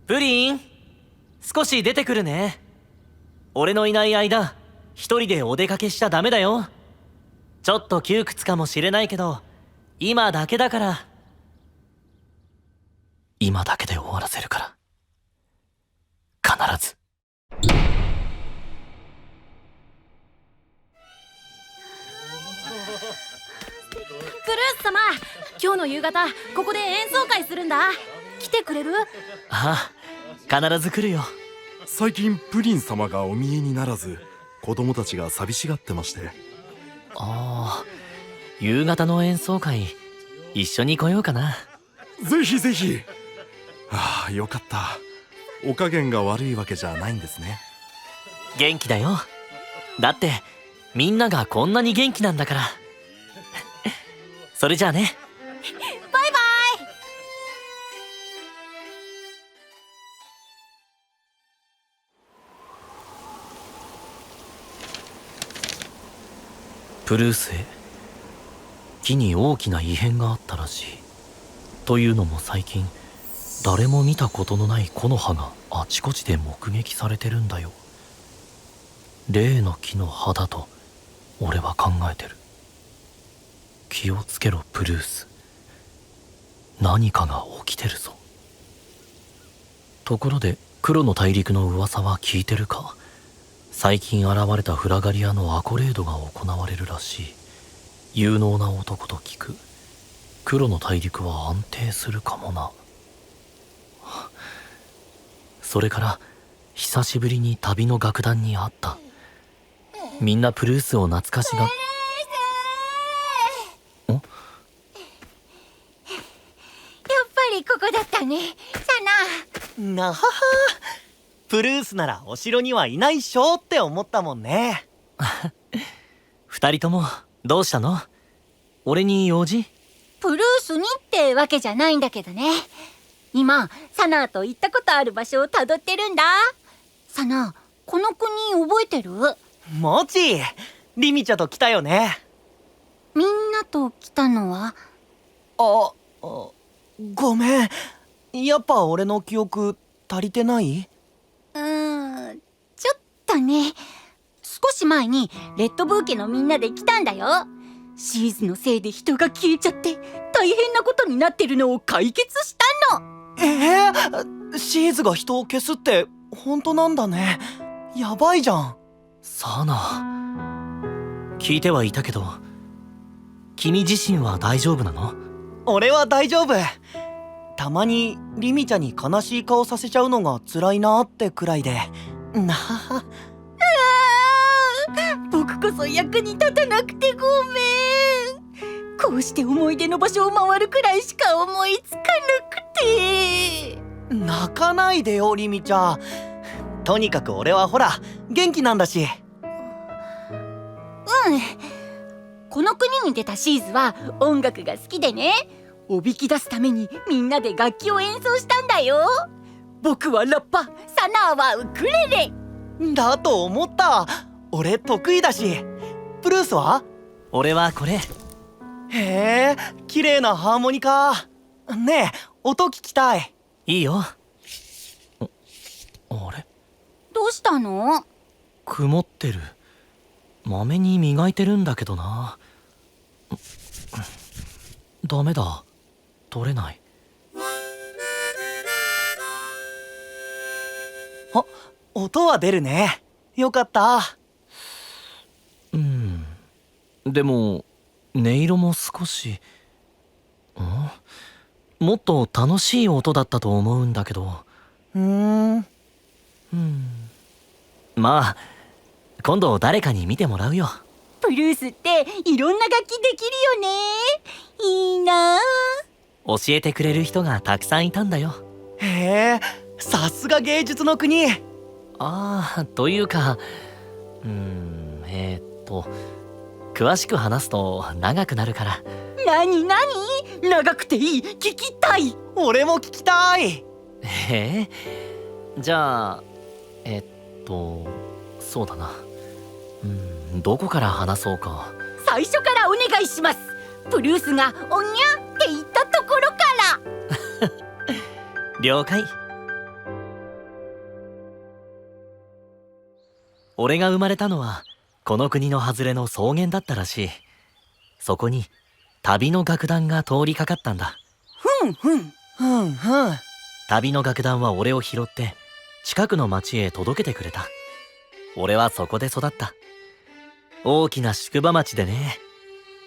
プリン、少し出てくるね。俺のいない間、一人でお出かけしちゃダメだよ。ちょっと窮屈かもしれないけど、今だけだから。今だけで終わらせるから。必ず。クルース様、今日の夕方ここで演奏会するんだ。来てくれる？ああ、必ず来るよ。最近プリン様がお見えにならず、子供たちが寂しがってまして。ああ、夕方の演奏会一緒に来ようかな。ぜひぜひ。ああ、よかった。お加減が悪いわけじゃないんですね。元気だよ。だってみんながこんなに元気なんだから。それじゃあね。バイバイ。プルースへ。木に大きな異変があったらしい。というのも最近誰も見たことのない木の葉があちこちで目撃されてるんだよ。例の木の葉だと俺は考えてる。気をつけろプルース。何かが起きてるぞ。ところで黒の大陸の噂は聞いてるか？最近現れたフラガリアのアコレードが行われるらしい。有能な男と聞く。黒の大陸は安定するかもな。それから久しぶりに旅の楽団に会った。みんなプルースを懐かしが。やっぱりここだったね、サナ。なはは。プルースならお城にはいないっしょって思ったもんね。二人ともどうしたの？俺に用事？プルースにってわけじゃないんだけどね。今サナと行ったことある場所をたどってるんだ。サナ、この国覚えてる？もち、リミちゃんと来たよね。みんなと来たのは？ごめん。やっぱ俺の記憶足りてない？ちょっとね。少し前にレッドブー家のみんなで来たんだよ。シーズのせいで人が消えちゃって大変なことになってるのを解決したの。シーズが人を消すって本当なんだね。やばいじゃん。サナ、聞いてはいたけど、君自身は大丈夫なの？俺は大丈夫。たまにリミちゃんに悲しい顔させちゃうのが辛いなってくらいで。なは。僕こそ役に立たなくてごめん。こうして思い出の場所を回るくらいしか思いつかなくて。泣かないでよリミちゃん。とにかく俺はほら元気なんだし。この国に出たシーズは音楽が好きでね、おびき出すためにみんなで楽器を演奏したんだよ。僕はラッパ、サナーはウクレレ。だと思った。俺得意だし。プルースは？俺はこれ。へえ、綺麗なハーモニカ。ねえ、音聞きたい。いいよ。あれ？どうしたの？曇ってる。まめに磨いてるんだけどな。ダメだ、取れない。あ、音は出るね。よかった。でも音色も少し、もっと楽しい音だったと思うんだけど。まあ今度誰かに見てもらうよ。プルースっていろんな楽器できるよね。いいなあ。教えてくれる人がたくさんいたんだよ。へえ、さすが芸術の国。というか、詳しく話すと長くなるから。なに長くていい、聞きたい。俺も聞きたい。じゃあそうだな。どこから話そうか。最初からお願いします。プルースがおにゃって言ったところから。了解。俺が生まれたのはこの国の外れの草原だったらしい。そこに旅の楽団が通りかかったんだ。ふんふん。ふんふん。旅の楽団は俺を拾って近くの町へ届けてくれた。俺はそこで育った。大きな宿場町でね、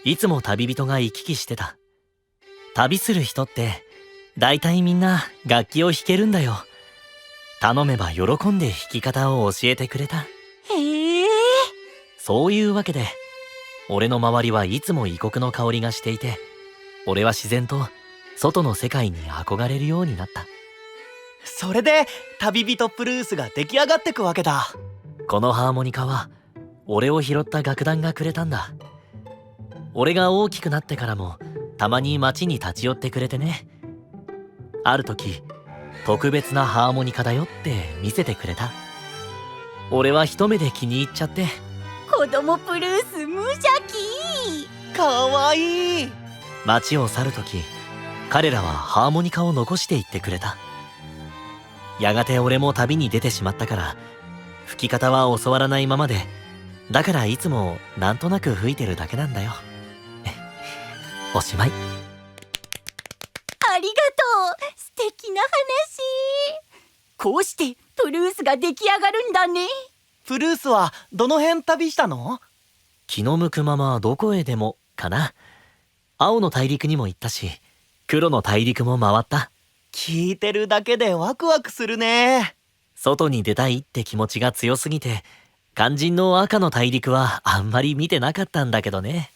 いつも旅人が行き来してた。旅する人ってだいたいみんな楽器を弾けるんだよ。頼めば喜んで弾き方を教えてくれた。へえ。そういうわけで俺の周りはいつも異国の香りがしていて、俺は自然と外の世界に憧れるようになった。それで旅人プルースが出来上がってくわけだ。このハーモニカは俺を拾った楽団がくれたんだ。俺が大きくなってからもたまに町に立ち寄ってくれてね。ある時特別なハーモニカだよって見せてくれた。俺は一目で気に入っちゃって。子供プルース無邪気。かわいい。町を去る時彼らはハーモニカを残していってくれた。やがて俺も旅に出てしまったから吹き方は教わらないままで、だからいつもなんとなく吹いてるだけなんだよ。おしまい。ありがとう。素敵な話。こうしてプルースが出来上がるんだね。プルースはどの辺旅したの？気の向くままどこへでもかな。青の大陸にも行ったし、黒の大陸も回った。聞いてるだけでワクワクするね。外に出たいって気持ちが強すぎて、肝心の赤の大陸はあんまり見てなかったんだけどね。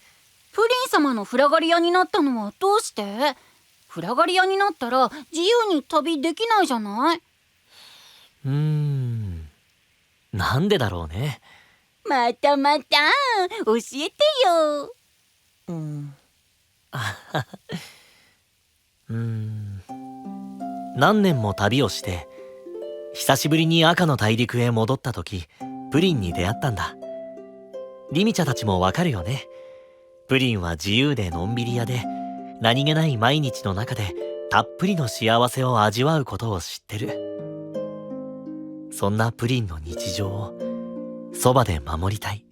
プリン様のフラガリアになったのはどうして？フラガリアになったら自由に旅できないじゃない？なんでだろうね。またまた教えてよ。何年も旅をして久しぶりに赤の大陸へ戻った時、プリンに出会ったんだ。リミちゃんたちもわかるよね。プリンは自由でのんびり屋で、何気ない毎日の中でたっぷりの幸せを味わうことを知ってる。そんなプリンの日常をそばで守りたい、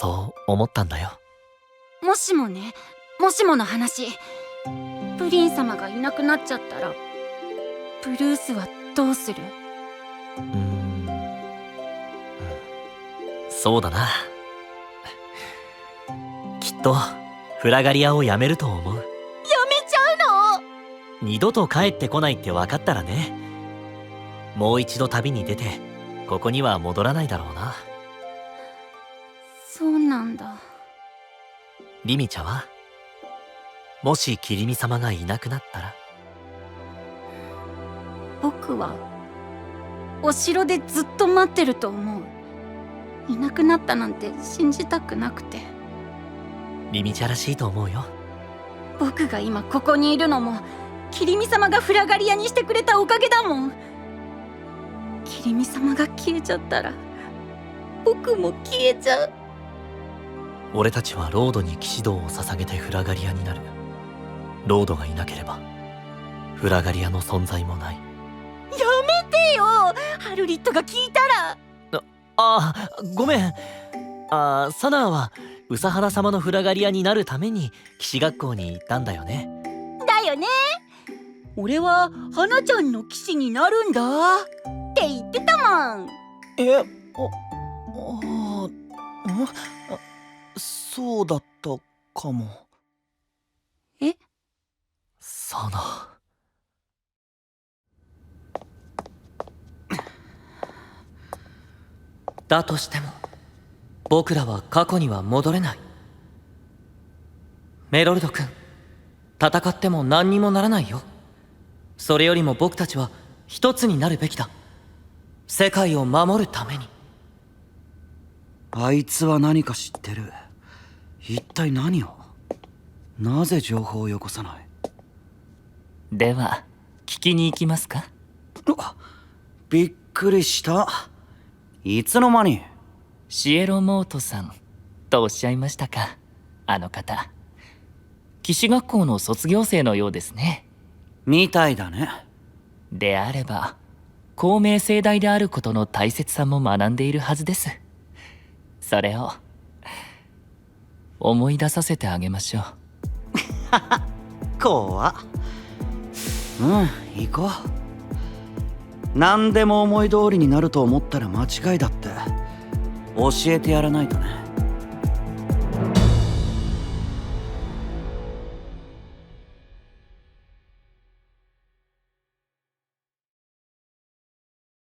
そう思ったんだよ。もしもね、もしもの話、プリン様がいなくなっちゃったらプルースはどうする？そうだな。きっとフラガリアをやめると思う。やめちゃうの？二度と帰ってこないって分かったらね。もう一度旅に出てここには戻らないだろうな。そうなんだ。リミちゃんはもしキリミ様がいなくなったら？僕はお城でずっと待ってると思う。いなくなったなんて信じたくなくて。リミちゃんらしいと思うよ。僕が今ここにいるのもキリミ様がフラガリアにしてくれたおかげだもん。キリミ様が消えちゃったら僕も消えちゃう。俺たちはロードに騎士道を捧げてフラガリアになる。ロードがいなければフラガリアの存在もない。やめてよ、ハルリットが聞いたら。ごめん。サナーはウサハナ様のフラガリアになるために騎士学校に行ったんだよね。だよね。俺は花ちゃんの騎士になるんだって言ってたもん。そうだったかも。サナー。だとしても僕らは過去には戻れない。メロルド君、戦っても何にもならないよ。それよりも僕たちは一つになるべきだ。世界を守るために。あいつは何か知ってる。一体何を？なぜ情報をよこさない？では聞きに行きますか？びっくりした。いつの間に？シエロモートさんとおっしゃいましたか。あの方、騎士学校の卒業生のようですね。みたいだね。であれば公明正大であることの大切さも学んでいるはずです。それを思い出させてあげましょう。怖っ。行こう。何でも思い通りになると思ったら間違いだって教えてやらないとね。